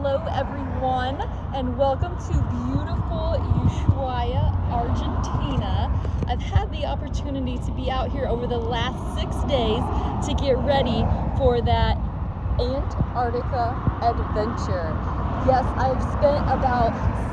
Hello everyone, and welcome to beautiful Ushuaia, Argentina. I've had the opportunity to be out here over the last 6 days to get ready for that Antarctica adventure. Yes, I've spent about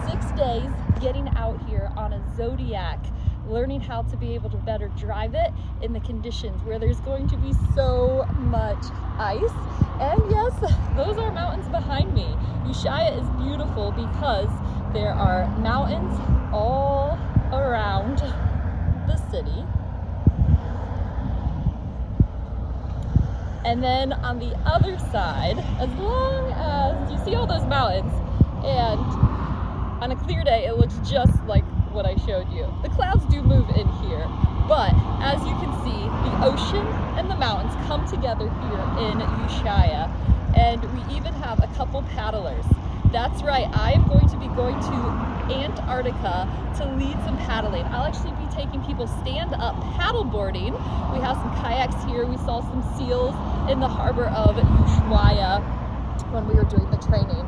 6 days getting out here on a Zodiac, learning how to be able to better drive it in the conditions where there's going to be so much ice. And yes, those are mountains behind me. Ushuaia is beautiful because there are mountains all around the city. And then on the other side, as long as you see all those mountains, and on a clear day it looks just like what I showed you. The clouds do move in here, but as you can see, the ocean and the mountains come together here in Ushuaia, and we even have a couple paddlers. That's right, I am going to be going to Antarctica to lead some paddling. I'll actually be taking people stand-up paddleboarding. We have some kayaks here. We saw some seals in the harbor of Ushuaia when we were doing the training.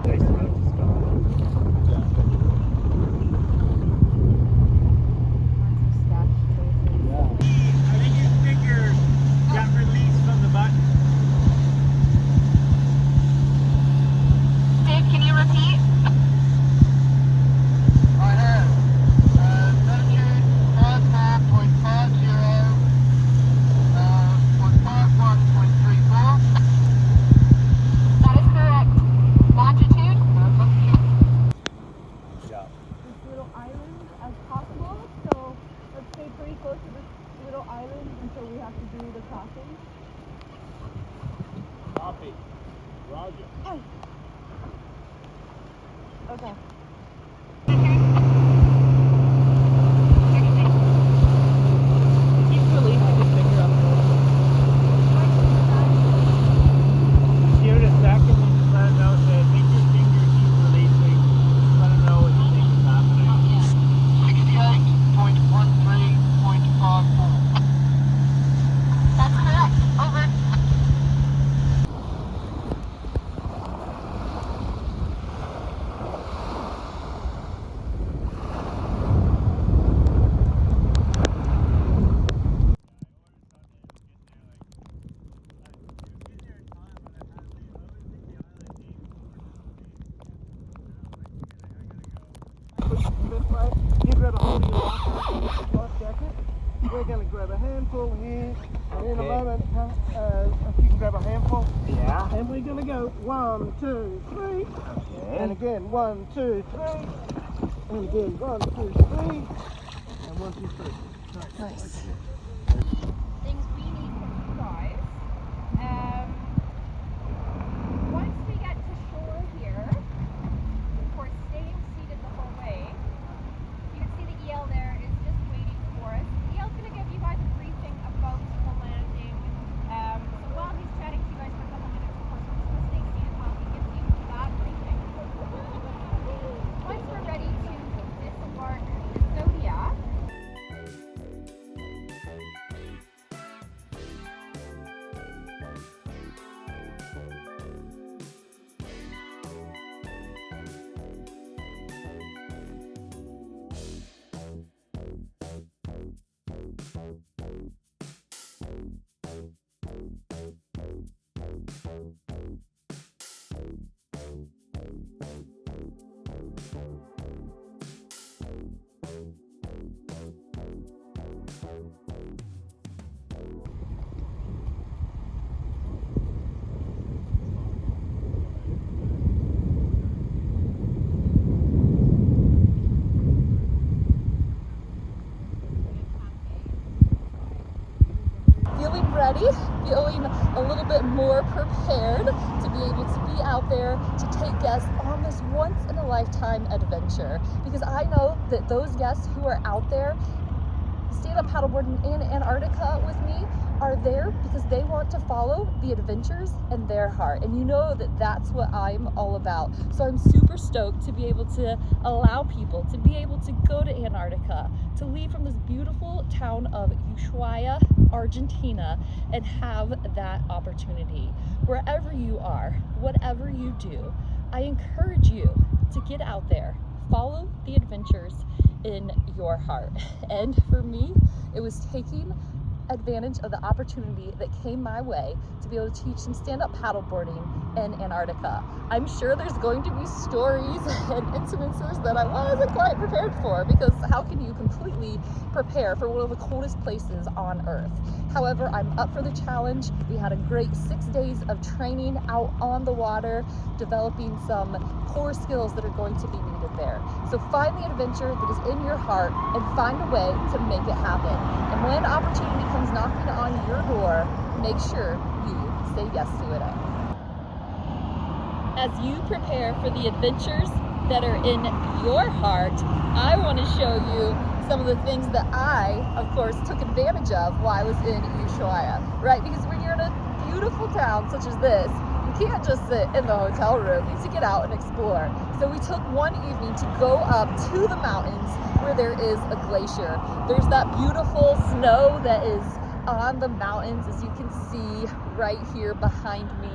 Copy. Roger. Oh. Okay. Keep releasing his finger up. Give it a second and just let him know. Say, I think your finger keeps releasing. Just let him know what you think is happening. 68.13.54. That's correct. Over. You grab a hold of your life jacket. We're going to grab a handful here, and in a moment, if you can grab a handful. Yeah. And we're going to go 1, 2, 3. Okay. And again, 1, 2, 3. And again, 1, 2, 3. And 1, 2, 3. Nice. Things we need from you guys. Once we get to shore here, of course, staying seated the whole way. You can see the EL there is just waiting for us. The EL's going to give you guys a briefing about the landing. So while he's chatting to you guys for a couple minutes, of course, we're just going to stay seated while he gives you that briefing. Once we're ready to disembark the Zodiac, Feeling ready, feeling a little bit more prepared to be able to be out there to take guests on this once-in-a-lifetime adventure. Because I know that those guests who are out there stand-up paddleboarding in Antarctica with me are there because they want to follow the adventures in their heart. And you know that that's what I'm all about. So I'm super stoked to be able to allow people to be able to go to Antarctica, to leave from this beautiful town of Ushuaia, Argentina, and have that opportunity. Wherever you are, whatever you do, I encourage you to get out there, follow the adventures in your heart. And for me, it was taking advantage of the opportunity that came my way to be able to teach some stand-up paddleboarding in Antarctica. I'm sure there's going to be stories and incidences that I wasn't quite prepared for, because how can you completely prepare for one of the coldest places on Earth? However, I'm up for the challenge. We had a great 6 days of training out on the water, developing some core skills that are going to be needed there. So find the adventure that is in your heart and find a way to make it happen. And when opportunity comes knocking on your door, make sure you say yes to it. As you prepare for the adventures that are in your heart, I want to show you some of the things that I, of course, took advantage of while I was in Ushuaia, right? Because when you're in a beautiful town such as this, you can't just sit in the hotel room. You need to get out and explore. So we took one evening to go up to the mountains where there is a glacier. There's that beautiful snow that is on the mountains, as you can see right here behind me.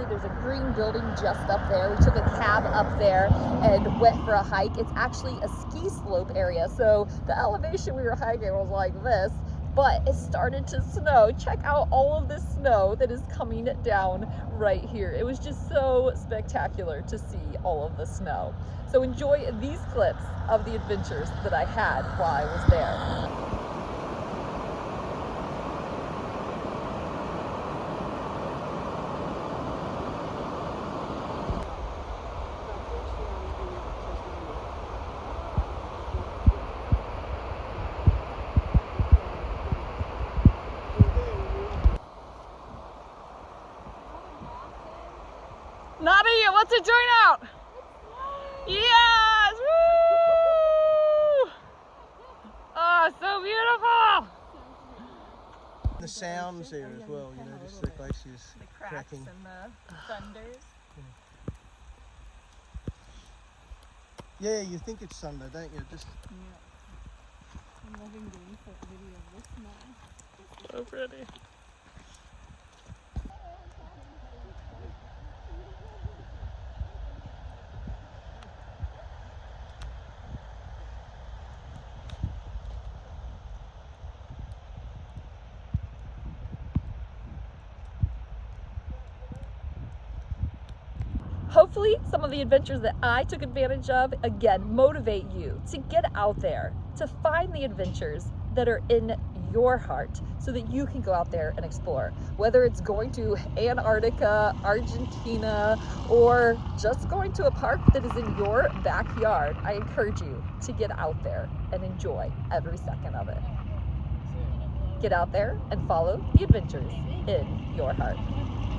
There's a green building just up there. We took a cab up there and went for a hike. It's actually a ski slope area, so the elevation we were hiking was like this, but it started to snow. Check out all of this snow that is coming down right here. It was just so spectacular to see all of the snow. So enjoy these clips of the adventures that I had while I was there. Nadia, what's it turn out? Yes! Woo! Oh, so beautiful! The sounds there as well, you know, just the glaciers cracking. And the thunders. Yeah, you think it's thunder, don't you? Just I'm loving doing a video of this now. So pretty. Hopefully some of the adventures that I took advantage of, again, motivate you to get out there, to find the adventures that are in your heart so that you can go out there and explore. Whether it's going to Antarctica, Argentina, or just going to a park that is in your backyard, I encourage you to get out there and enjoy every second of it. Get out there and follow the adventures in your heart.